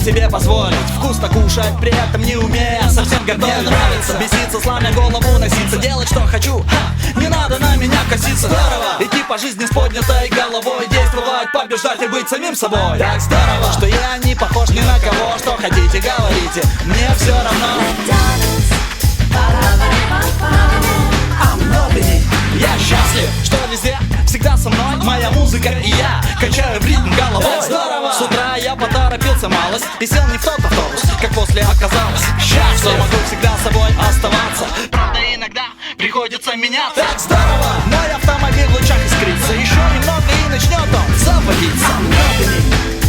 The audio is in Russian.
себе позволить вкусно кушать, при этом не умея совсем готовить. Мне нравится беситься, сломя голову, носиться, делать что хочу. Не надо на меня коситься. Здорово идти по жизни с поднятой головой, действовать, побеждать и быть самим собой. Так здорово, что я не похож ни на кого. Что хотите, говорите, мне все равно. Я счастлив, что везде всегда со мной моя музыка и я качаю в ритм головой. Так здорово! С утра я поторопился малость и сел не в тот автобус, как после оказалось. Счастлив, что могу всегда собой оставаться. Правда, иногда приходится меняться. Так здорово! Мой автомобиль в лучах искрится. Еще немного и начнет он заводиться.